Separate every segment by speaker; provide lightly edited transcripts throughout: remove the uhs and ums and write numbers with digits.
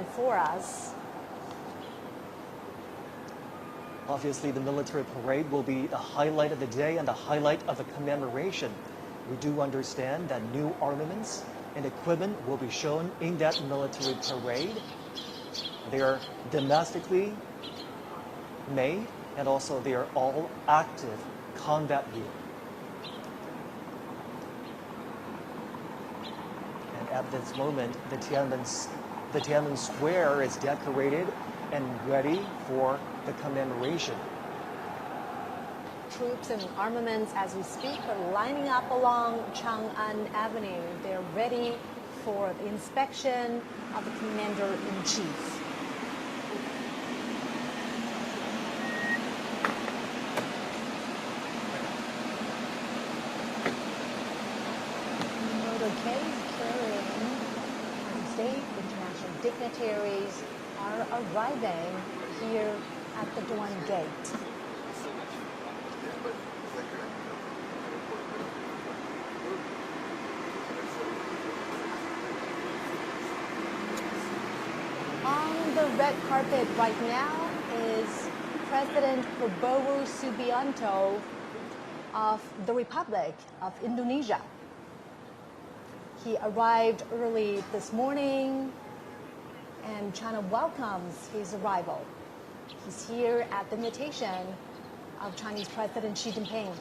Speaker 1: planned for us.
Speaker 2: Obviously, the military parade will be the highlight of the day and the highlight of the commemoration. We do understand that new armaments and equipment will be shown in that military parade. They are domestically made, and also they are all active combat gear. And at this moment, the Tiananmen Square is decorated and ready for the commemoration.
Speaker 1: Troops and armaments, as we speak, are lining up along Chang'an Avenue. They're ready for the inspection of the Commander-in-Chief. Motorcades carrying state international dignitaries are arriving here at the Duan Gate. On the red carpet right now is President Prabowo Subianto of the Republic of Indonesia. He arrived early this morning, and China welcomes his arrival. He's here at the invitation of Chinese President Xi Jinping.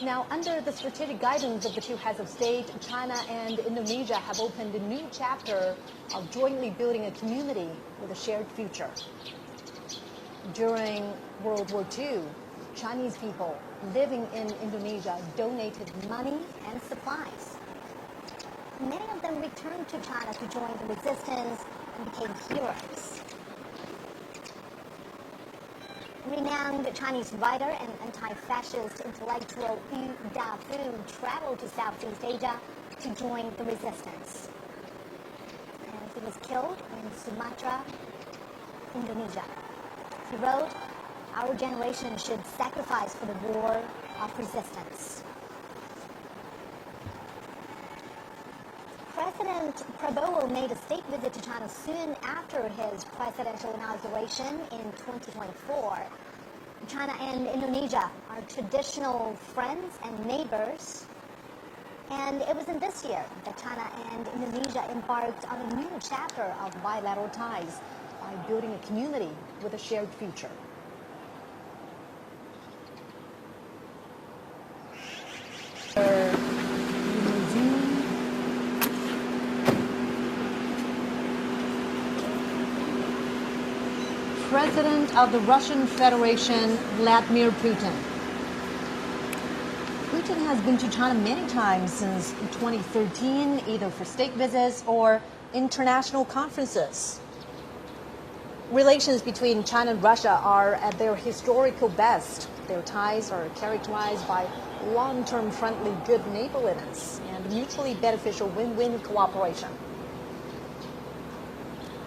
Speaker 1: Now, under the strategic guidance of the two heads of state, China and Indonesia have opened a new chapter of jointly building a community with a shared future. During World War II, Chinese people living in Indonesia donated money and supplies. Many of them returned to China to join the resistance and became heroes. Renowned Chinese writer and anti-fascist intellectual Yu Dafu traveled to Southeast Asia to join the resistance. And he was killed in Sumatra, Indonesia. He wrote, "Our generation should sacrifice for the war of resistance." President Prabowo made a state visit to China soon after his presidential inauguration in 2024. China and Indonesia are traditional friends and neighbors. And it was in this year that China and Indonesia embarked on a new chapter of bilateral ties by building a community with a shared future. President of the Russian Federation, Vladimir Putin. Putin has been to China many times since 2013, either for state visits or international conferences. Relations between China and Russia are at their historical best. Their ties are characterized by long-term friendly good neighborliness and mutually beneficial win-win cooperation.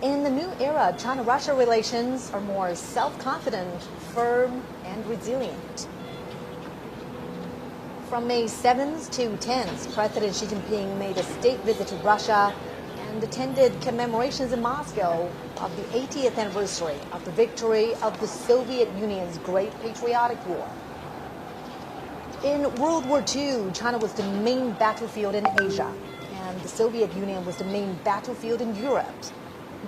Speaker 1: In the new era, China-Russia relations are more self-confident, firm, and resilient. From May 7th to 10th, President Xi Jinping made a state visit to Russia and attended commemorations in Moscow of the 80th anniversary of the victory of the Soviet Union's Great Patriotic War. In World War II, China was the main battlefield in Asia, and the Soviet Union was the main battlefield in Europe.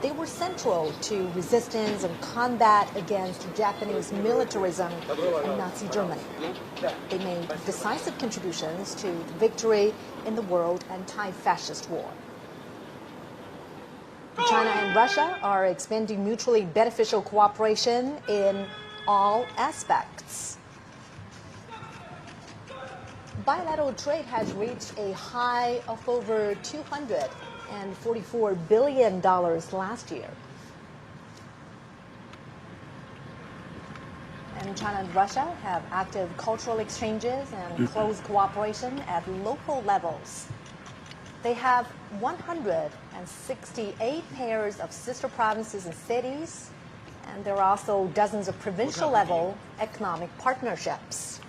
Speaker 1: They were central to resistance and combat against Japanese militarism and Nazi Germany. They made decisive contributions to the victory in the world anti-fascist war. China and Russia are expanding mutually beneficial cooperation in all aspects. Bilateral trade has reached a high of over $244 billion last year. And China and Russia have active cultural exchanges and close cooperation at local levels. They have 168 pairs of sister provinces and cities, and there are also dozens of provincial-level economic partnerships.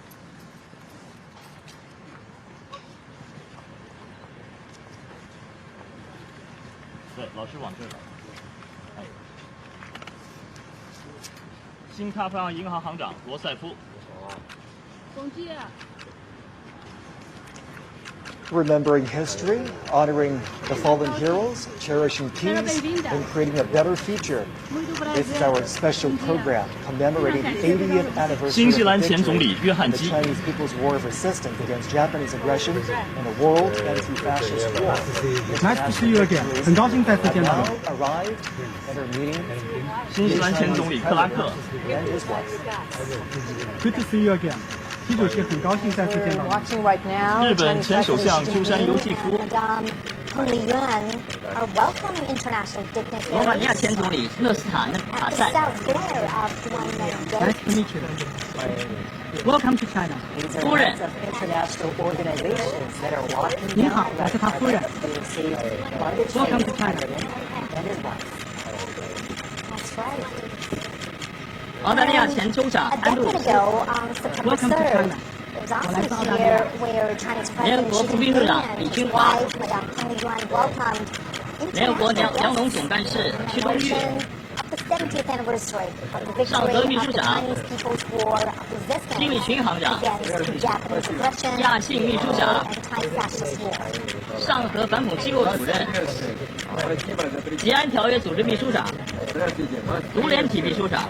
Speaker 3: 新开发银行行长罗塞夫。
Speaker 4: 总机。
Speaker 2: Remembering history, honoring the fallen heroes, cherishing peace, and creating a better future. This is our special program commemorating the 80th anniversary
Speaker 3: 新西兰
Speaker 2: of
Speaker 3: 前总理
Speaker 2: victory
Speaker 3: 约翰
Speaker 2: in the
Speaker 3: 基。
Speaker 2: Chinese People's War of Resistance against Japanese aggression and the world anti-fascist war.
Speaker 5: Nice to see you again. 很高兴再次见到你。
Speaker 2: Now arrived at our meeting
Speaker 3: 新西兰前总理克拉克。
Speaker 2: and his wife.
Speaker 5: Good to see you again. 习主席很高兴再次见到
Speaker 1: We're
Speaker 5: 你。
Speaker 1: watching right now.
Speaker 3: 日本前首相鸠山由纪夫。
Speaker 6: And Hong Yuan are welcoming international
Speaker 7: 罗马尼亚
Speaker 6: dignitaries
Speaker 7: 前总理勒斯坦
Speaker 6: at
Speaker 7: 卡
Speaker 6: the
Speaker 7: 塞。
Speaker 6: south border of Guangdong.
Speaker 5: Nice to meet you. Welcome to China.
Speaker 7: 夫人，
Speaker 8: international organizations that are walking
Speaker 5: 您好，我是他夫人。 Welcome to China.
Speaker 8: and his wife.
Speaker 6: That's right.
Speaker 7: 澳大利亚前州长
Speaker 6: A
Speaker 7: 安路
Speaker 6: decade ago, on September
Speaker 5: Welcome to
Speaker 6: 3rd,
Speaker 5: China.
Speaker 6: it was also here where China's President Xi
Speaker 7: 联合国副秘书长
Speaker 6: Jinping
Speaker 7: 李
Speaker 6: and
Speaker 7: 军
Speaker 6: his
Speaker 7: 华
Speaker 6: wife, Madame Hong Yuan, welcomed
Speaker 7: 联合国
Speaker 6: international
Speaker 7: 粮农
Speaker 6: guests
Speaker 7: 总干事
Speaker 6: in
Speaker 7: 屈冬玉，
Speaker 6: celebration of the 70th anniversary of the
Speaker 7: 上
Speaker 6: victory
Speaker 7: 德秘
Speaker 6: of
Speaker 7: 书
Speaker 6: the
Speaker 7: 长
Speaker 6: Chinese People's War of
Speaker 7: 丁立
Speaker 6: resistance
Speaker 7: 群行长，
Speaker 6: against Japanese aggression
Speaker 7: 亚信秘书长，
Speaker 6: and anti-fascist war.
Speaker 7: 上合反恐机构主任，吉安条约组织秘书长，独联体秘书长，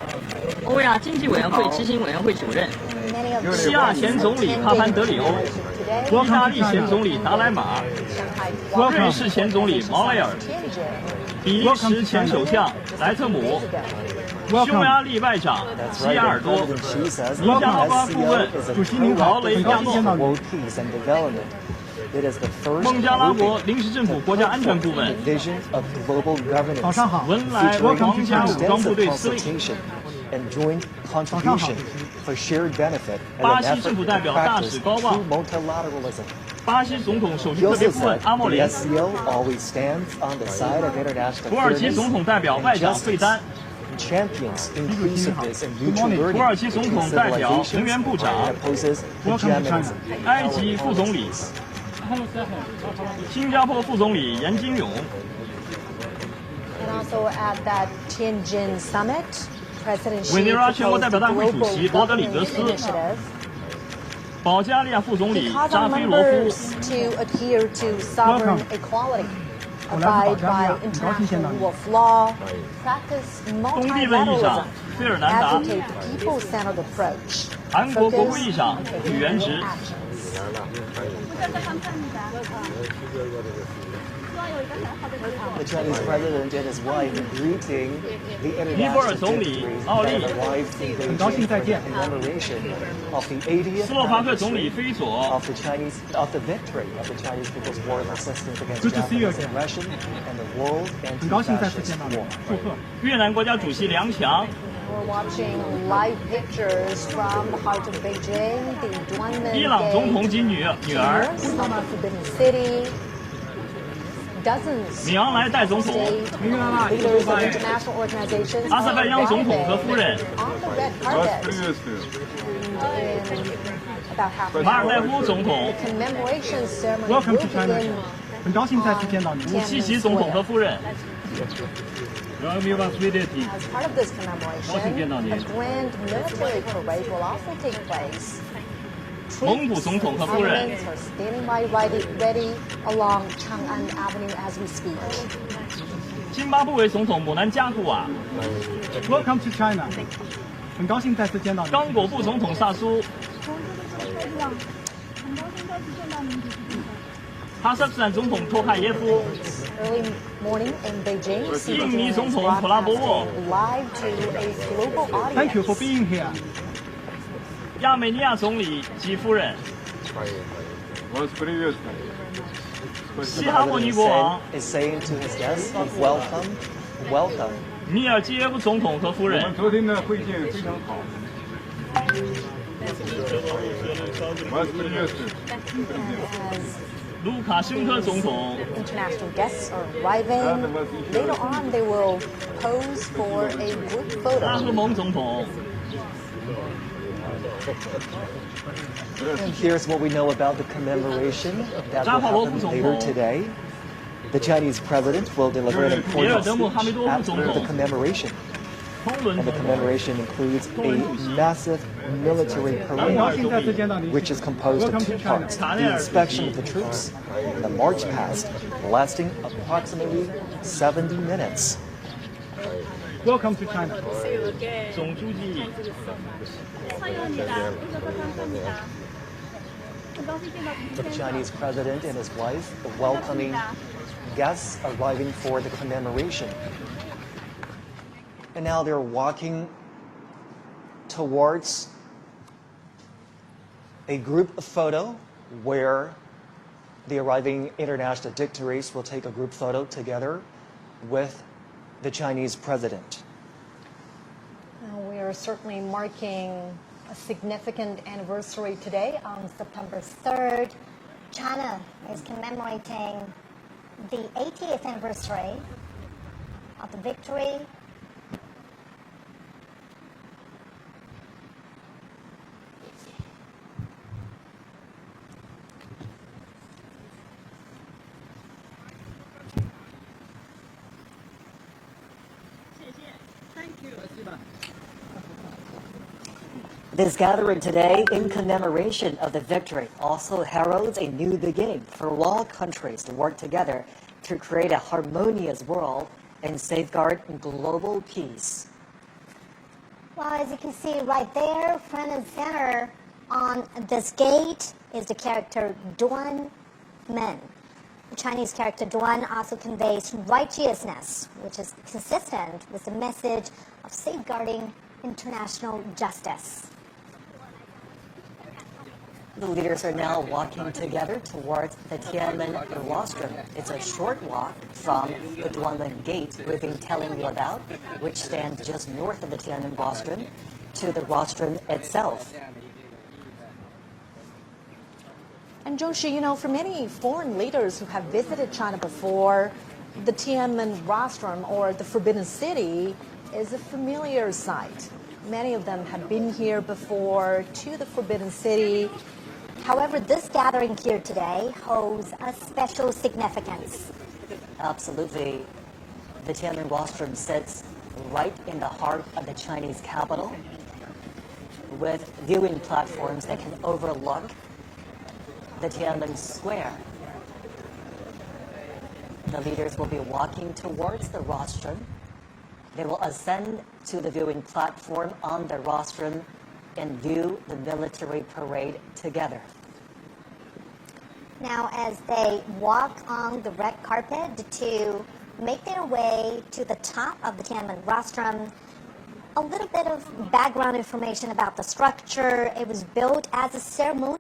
Speaker 7: 欧亚经济委员会执行委员会主任，
Speaker 6: Many of the
Speaker 3: 西亚前总理帕潘德里欧。 意大利前总理达莱马尔。 瑞士前总理毛雷尔。 比利时前首相莱特姆。 匈牙利外长
Speaker 2: That's
Speaker 3: 西
Speaker 2: right.
Speaker 3: 亚尔
Speaker 2: And
Speaker 3: 多。
Speaker 2: President Xi says
Speaker 3: Welcome.
Speaker 2: the SCO is a
Speaker 5: 主席您好，
Speaker 3: 劳雷
Speaker 5: 很高
Speaker 3: 亚诺。
Speaker 5: 兴见到你。
Speaker 2: world peace and development. It is the first
Speaker 3: 孟加拉国
Speaker 2: grouping
Speaker 3: 临时政府国家安全顾问
Speaker 2: vision of global governance.
Speaker 5: 早上好。
Speaker 3: 文莱
Speaker 2: Featuring
Speaker 3: 皇家武装部队司令。
Speaker 2: consultation and joint contribution for shared benefit and
Speaker 3: 巴
Speaker 2: an
Speaker 3: 西
Speaker 2: effort
Speaker 3: 政府
Speaker 2: to
Speaker 3: 代表大
Speaker 2: practice
Speaker 3: 使高旺。
Speaker 2: true multilateralism.
Speaker 3: 巴西总统首席
Speaker 2: He
Speaker 3: 特别
Speaker 2: also
Speaker 3: 顾问
Speaker 2: said
Speaker 3: 阿莫
Speaker 2: the
Speaker 3: 林。
Speaker 2: SCO always stands on the side of international
Speaker 3: 土耳其
Speaker 2: fairness
Speaker 3: 总统代表外
Speaker 2: and
Speaker 3: 长费
Speaker 2: justice
Speaker 3: 丹。
Speaker 2: and champions inclusiveness and mutual learning
Speaker 3: 土耳其总统代表
Speaker 2: civilizations
Speaker 3: 能源部长
Speaker 2: and opposes
Speaker 5: Welcome to
Speaker 2: hegemonism.
Speaker 5: China.
Speaker 3: 埃及副总理。新加坡副总理严金勇。
Speaker 1: And also at that Tianjin summit, President Xi
Speaker 3: 委内瑞拉全国
Speaker 1: proposed
Speaker 3: 代表大会主
Speaker 1: global
Speaker 3: 席罗德里格
Speaker 1: governance
Speaker 3: 斯。
Speaker 1: initiative.
Speaker 3: 保加利亚副总理
Speaker 1: He called
Speaker 3: 扎
Speaker 1: on
Speaker 3: 菲罗夫。
Speaker 1: members to adhere to sovereign
Speaker 5: Welcome.
Speaker 1: equality,
Speaker 5: 我来
Speaker 1: abide
Speaker 5: 自保加利
Speaker 1: by
Speaker 5: 亚，很高兴见到
Speaker 1: international
Speaker 5: 你
Speaker 1: rule。of law, practice
Speaker 3: 东帝汶议长
Speaker 1: multilateralism,
Speaker 3: 费尔南达。
Speaker 1: advocate people-centered approach,
Speaker 3: 韩国国会
Speaker 1: focus
Speaker 3: 议长
Speaker 1: on
Speaker 3: 吕元
Speaker 1: taking
Speaker 3: 直。
Speaker 1: actions.
Speaker 2: The Chinese president and his wife greeting the
Speaker 3: 尼泊尔
Speaker 2: international
Speaker 3: 总理
Speaker 2: dignitaries
Speaker 3: 奥利。
Speaker 2: that arrived in
Speaker 5: 很高兴
Speaker 2: Beijing
Speaker 5: 再
Speaker 2: for
Speaker 5: 见。
Speaker 2: the commemoration of the 80th
Speaker 3: 斯洛伐克总理
Speaker 2: anniversary
Speaker 3: 菲佐。
Speaker 2: of the victory of the Chinese People's War of Resistance against
Speaker 5: Good to see you
Speaker 2: Japanese
Speaker 5: again.
Speaker 2: aggression and the world
Speaker 5: 很高兴再次
Speaker 2: anti-fascist
Speaker 5: 见到你
Speaker 2: war.，
Speaker 5: 祝贺。
Speaker 3: 越南国家主席梁强。
Speaker 1: We're watching live pictures from the heart of Beijing, the Duanmen
Speaker 3: 伊朗总统及女儿。
Speaker 1: of the Forbidden City. Dozens
Speaker 3: 米昂莱代总统。
Speaker 1: state leaders of international organizations
Speaker 3: 阿塞拜疆总统和夫人。
Speaker 1: on the red carpet. And in about half an
Speaker 3: 马尔代
Speaker 1: hour,
Speaker 3: 夫总统。
Speaker 1: the commemoration ceremony
Speaker 5: Welcome
Speaker 1: will
Speaker 5: to China.
Speaker 1: begin
Speaker 5: 很高兴再次见到你。
Speaker 3: 武契奇总统和夫人。
Speaker 1: As part of this commemoration, a grand military parade will also take place.
Speaker 3: 蒙古总统和夫人。
Speaker 1: Armaments are standing by ready along Chang'an Avenue as we speak.
Speaker 3: 津巴布韦总统姆南加古瓦。
Speaker 5: Welcome to China. 很高兴再次见到你。
Speaker 3: 刚果布总统萨苏。哈萨克斯坦总统托卡耶夫。
Speaker 1: Early morning in Beijing, Xi
Speaker 3: 印尼
Speaker 1: Jinping
Speaker 3: 总
Speaker 1: is
Speaker 3: 统普拉博沃。
Speaker 1: broadcasting live to a global audience.
Speaker 5: Thank you for being here.
Speaker 3: 亚美尼亚总理及夫人。 西哈莫尼国王
Speaker 2: is saying to his guests, welcome, welcome.
Speaker 3: 米尔基耶夫总统和夫人。
Speaker 4: 昨天的会见非常好。
Speaker 3: 卢卡申科总统。
Speaker 1: International guests are arriving. Later on, they will pose for a group
Speaker 3: 拉赫
Speaker 1: photo.
Speaker 3: 蒙总统。
Speaker 2: And here's what we know about the commemoration that will happen later today. The Chinese president will deliver an important speech after the commemoration. And the commemoration includes a massive military parade, which is composed of two parts: the inspection of the troops and the march past, lasting approximately 70 minutes.
Speaker 5: Welcome to China.
Speaker 2: The Chinese president and his wife welcoming guests arriving for the commemoration. And now they're walking towards a group photo where the arriving international dignitaries will take a group photo together with the Chinese president.
Speaker 1: We are certainly marking a significant anniversary today on September 3rd.
Speaker 6: China is commemorating the 80th anniversary of the victory
Speaker 8: This gathering today in commemoration of the victory also heralds a new beginning for all countries to work together to create a harmonious world and safeguard global peace.
Speaker 6: Well, as you can see right there, front and center on this gate is the character Duan Men. The Chinese character Duan also conveys righteousness, which is consistent with the message of safeguarding international justice.
Speaker 8: The leaders are now walking together towards the Tiananmen rostrum. It's a short walk from the Duanmen Gate we've been telling you about, which stands just north of the Tiananmen rostrum, to the rostrum itself.
Speaker 1: And Joshi, you know, for many foreign leaders who have visited China before, the Tiananmen rostrum, or the Forbidden City, is a familiar sight. Many of them have been here before to the Forbidden City.
Speaker 6: However, this gathering here today holds a special significance.
Speaker 8: Absolutely. The Tiananmen rostrum sits right in the heart of the Chinese capital, with viewing platforms that can overlook the Tiananmen Square. The leaders will be walking towards the rostrum. They will ascend to the viewing platform on the rostrum and view the military parade together.
Speaker 6: Now, as they walk on the red carpet to make their way to the top of the Tiananmen rostrum, a little bit of background information about the structure. It was built as a ceremony.